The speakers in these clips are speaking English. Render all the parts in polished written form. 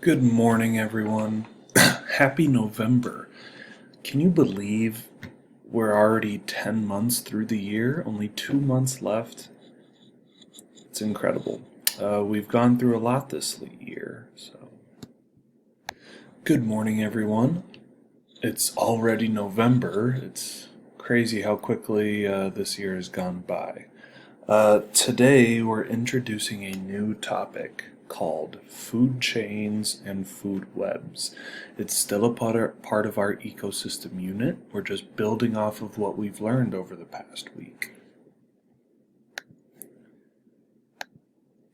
Good morning, everyone. Happy November. Can you believe we're already 10 months through the year? Only 2 months left? It's incredible. We've gone through a lot this year, so. Good morning, everyone. It's already November. It's crazy how quickly this year has gone by. Today, we're introducing a new topic called food chains and food webs. It's still a part of our ecosystem unit. We're just building off of what we've learned over the past week.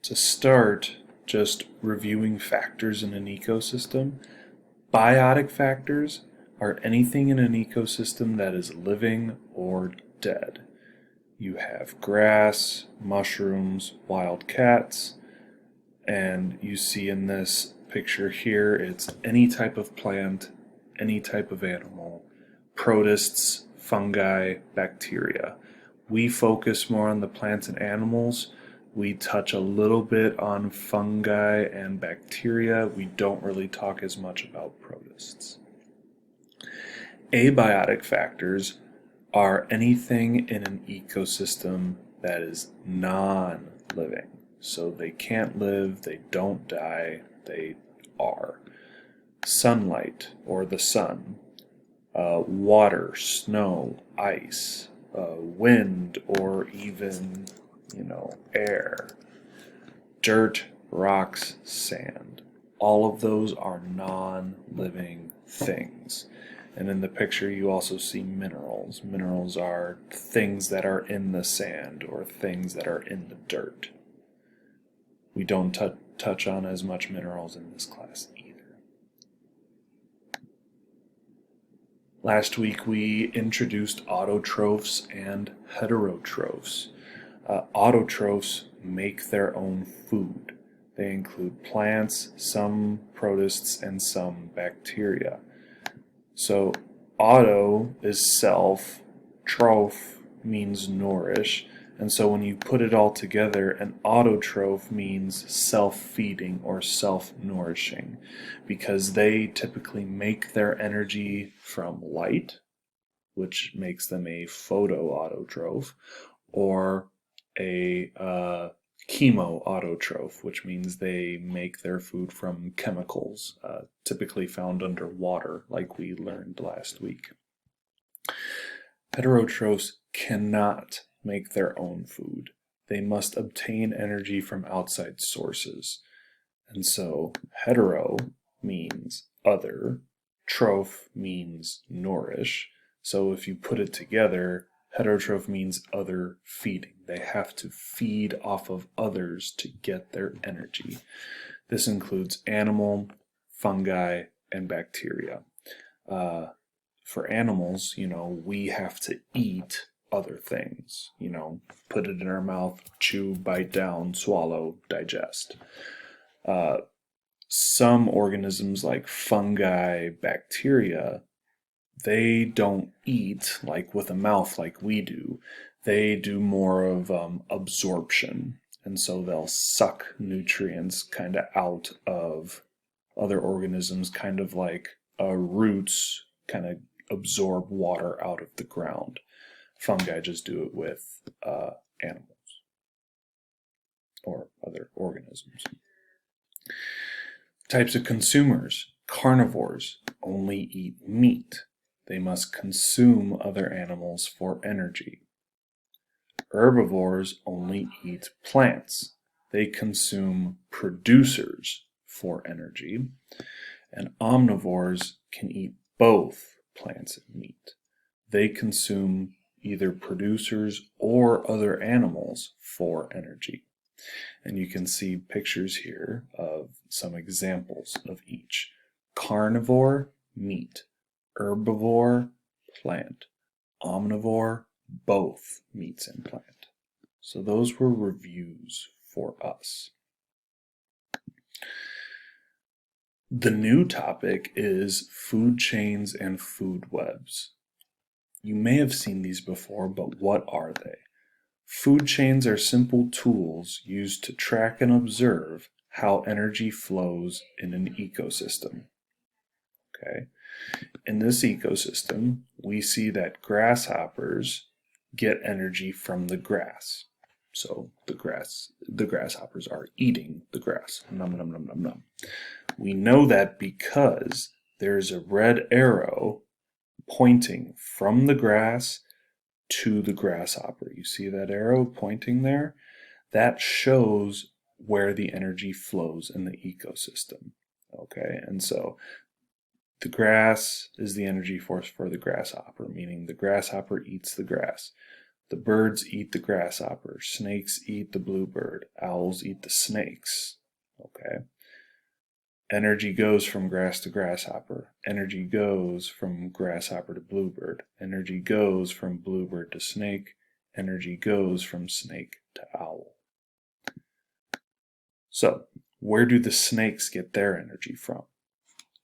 To start, just reviewing factors in an ecosystem. Biotic factors are anything in an ecosystem that is living or dead. You have grass, mushrooms, wild cats, and you see in this picture here, it's any type of plant, any type of animal, protists, fungi, bacteria. We focus more on the plants and animals. We touch a little bit on fungi and bacteria. We don't really talk as much about protists. Abiotic factors are anything in an ecosystem that is non-living. So they can't live, they don't die, they are. Sunlight, or the sun, water, snow, ice, wind, or even, air, dirt, rocks, sand. All of those are non-living things. And in the picture, you also see minerals. Minerals are things that are in the sand or things that are in the dirt. We don't touch on as much minerals in this class either. Last week, we introduced autotrophs and heterotrophs. Autotrophs make their own food. They include plants, some protists, and some bacteria. So auto is self, troph means nourish, and so when you put it all together, an autotroph means self-feeding or self-nourishing, because they typically make their energy from light, which makes them a photoautotroph, or a chemoautotroph, which means they make their food from chemicals, typically found underwater, like we learned last week. Heterotrophs cannot make their own food. They must obtain energy from outside sources. And so hetero means other, troph means nourish. So if you put it together, heterotroph means other feeding. They have to feed off of others to get their energy. This includes animal, fungi, and bacteria. For animals, we have to eat other things, put it in our mouth, chew, bite down, swallow, digest. Some organisms like fungi, bacteria, they don't eat like with a mouth like we do. They do more of absorption, and so they'll suck nutrients kind of out of other organisms, kind of like roots kind of absorb water out of the ground. Fungi just do it with animals or other organisms. Types of consumers. Carnivores only eat meat. They must consume other animals for energy. Herbivores only eat plants. They consume producers for energy. And omnivores can eat both plants and meat. They consume either producers or other animals for energy. And you can see pictures here of some examples of each. Carnivore, meat. Herbivore, plant. Omnivore, both meats and plant. So those were reviews for us. The new topic is food chains and food webs. You may have seen these before, but what are they? Food chains are simple tools used to track and observe how energy flows in an ecosystem. Okay. In this ecosystem, we see that grasshoppers get energy from the grass. So the grasshoppers are eating the grass. Num, num, num, num, num. We know that because there's a red arrow pointing from the grass to the grasshopper. You see that arrow pointing there? That shows where the energy flows in the ecosystem. Okay, and so the grass is the energy source for the grasshopper, meaning the grasshopper eats the grass. The birds eat the grasshopper. Snakes eat the bluebird. Owls eat the snakes. Okay. Energy goes from grass to grasshopper. Energy goes from grasshopper to bluebird. Energy goes from bluebird to snake. Energy goes from snake to owl. So, where do the snakes get their energy from?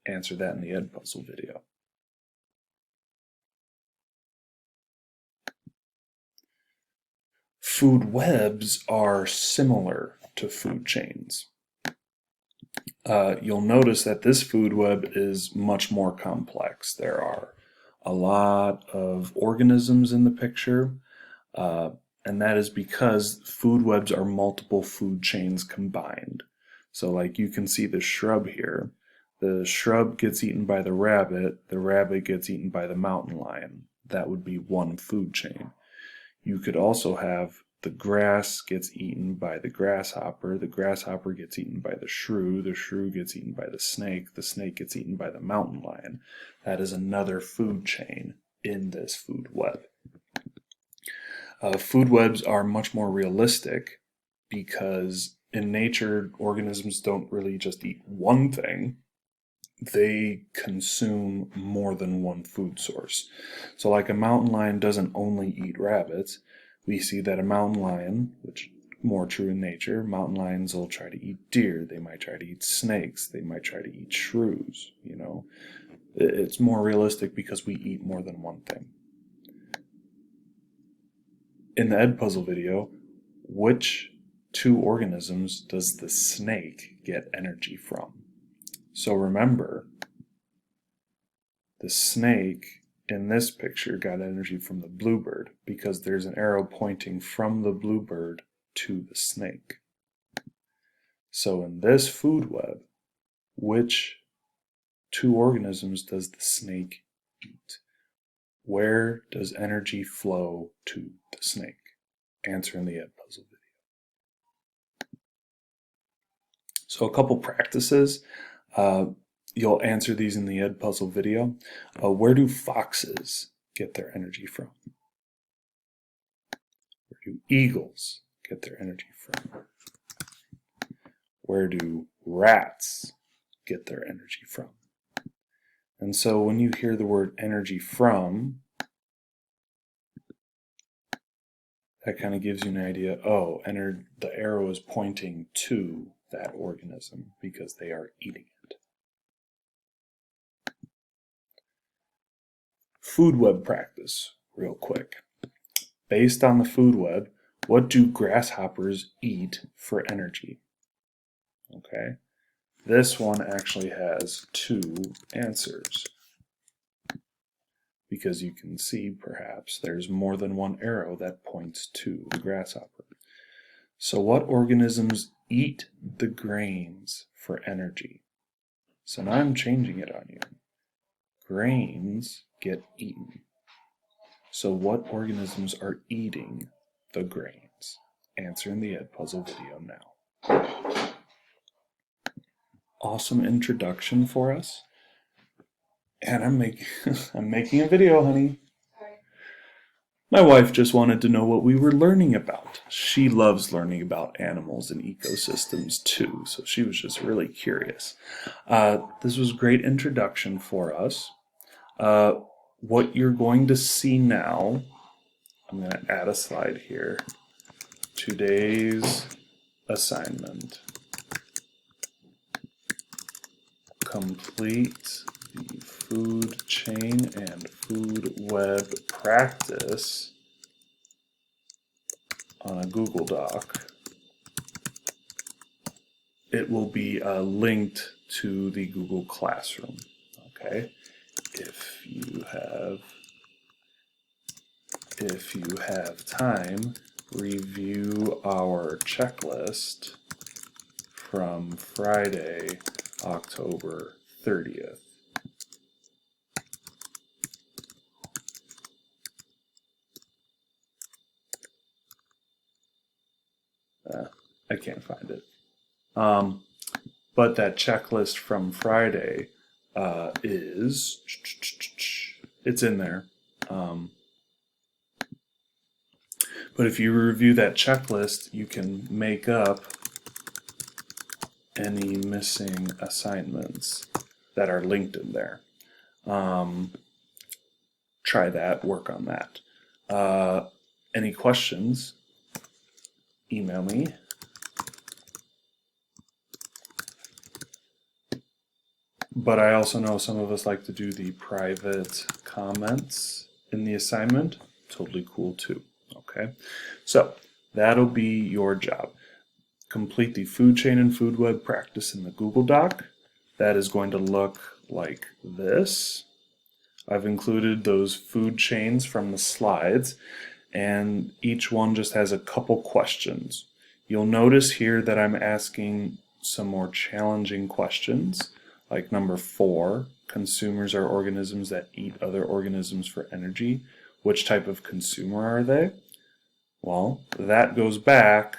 Answer that in the Edpuzzle video. Food webs are similar to food chains. You'll notice that this food web is much more complex. There are a lot of organisms in the picture, and that is because food webs are multiple food chains combined. So like you can see the shrub here. The shrub gets eaten by the rabbit gets eaten by the mountain lion. That would be one food chain. You could also have the grass gets eaten by the grasshopper gets eaten by the shrew gets eaten by the snake gets eaten by the mountain lion. That is another food chain in this food web. Food webs are much more realistic because in nature, organisms don't really just eat one thing. They consume more than one food source. So like a mountain lion doesn't only eat rabbits. We see that a mountain lion, which more true in nature, mountain lions will try to eat deer. They might try to eat snakes. They might try to eat shrews, you know. It's more realistic because we eat more than one thing. In the Edpuzzle video, which two organisms does the snake get energy from? So remember, the snake in this picture got energy from the bluebird because there's an arrow pointing from the bluebird to the snake. So in this food web, which two organisms does the snake eat? Where does energy flow to the snake? Answer in the Edpuzzle video. So a couple practices. You'll answer these in the Edpuzzle video. Where do foxes get their energy from? Where do eagles get their energy from? Where do rats get their energy from? And so when you hear the word energy from, that kind of gives you an idea, oh, the arrow is pointing to that organism because they are eating it. Food web practice, real quick. Based on the food web, what do grasshoppers eat for energy? Okay, this one actually has two answers because you can see perhaps there's more than one arrow that points to the grasshopper. So what organisms eat the grains for energy? So now I'm changing it on you. Grains get eaten. So what organisms are eating the grains? Answer in the Edpuzzle video now. Awesome introduction for us. And I'm making a video, honey. My wife just wanted to know what we were learning about. She loves learning about animals and ecosystems too, so she was just really curious. This was a great introduction for us. What you're going to see now, I'm going to add a slide here. Today's assignment. Complete the food chain and food web practice on a Google Doc it will be linked to the Google Classroom. Okay, if you have time, review our checklist from Friday, October 30th. I can't find it. But that checklist from Friday it's in there. But if you review that checklist, you can make up any missing assignments that are linked in there. Try that, work on that. Any questions, email me. But I also know some of us like to do the private comments in the assignment. Totally cool too. Okay, so that'll be your job. Complete the food chain and food web practice in the Google Doc. That is going to look like this. I've included those food chains from the slides, and each one just has a couple questions. You'll notice here that I'm asking some more challenging questions, like number 4, consumers are organisms that eat other organisms for energy. Which type of consumer are they? Well, that goes back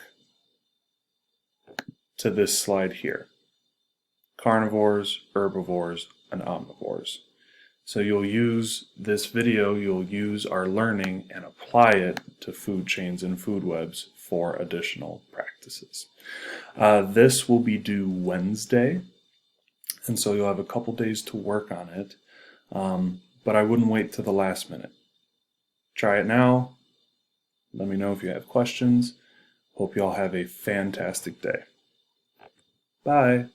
to this slide here. Carnivores, herbivores, and omnivores. So you'll use this video, you'll use our learning and apply it to food chains and food webs for additional practices. This will be due Wednesday, and so you'll have a couple days to work on it, but I wouldn't wait to the last minute. Try it now. Let me know if you have questions. Hope you all have a fantastic day. Bye.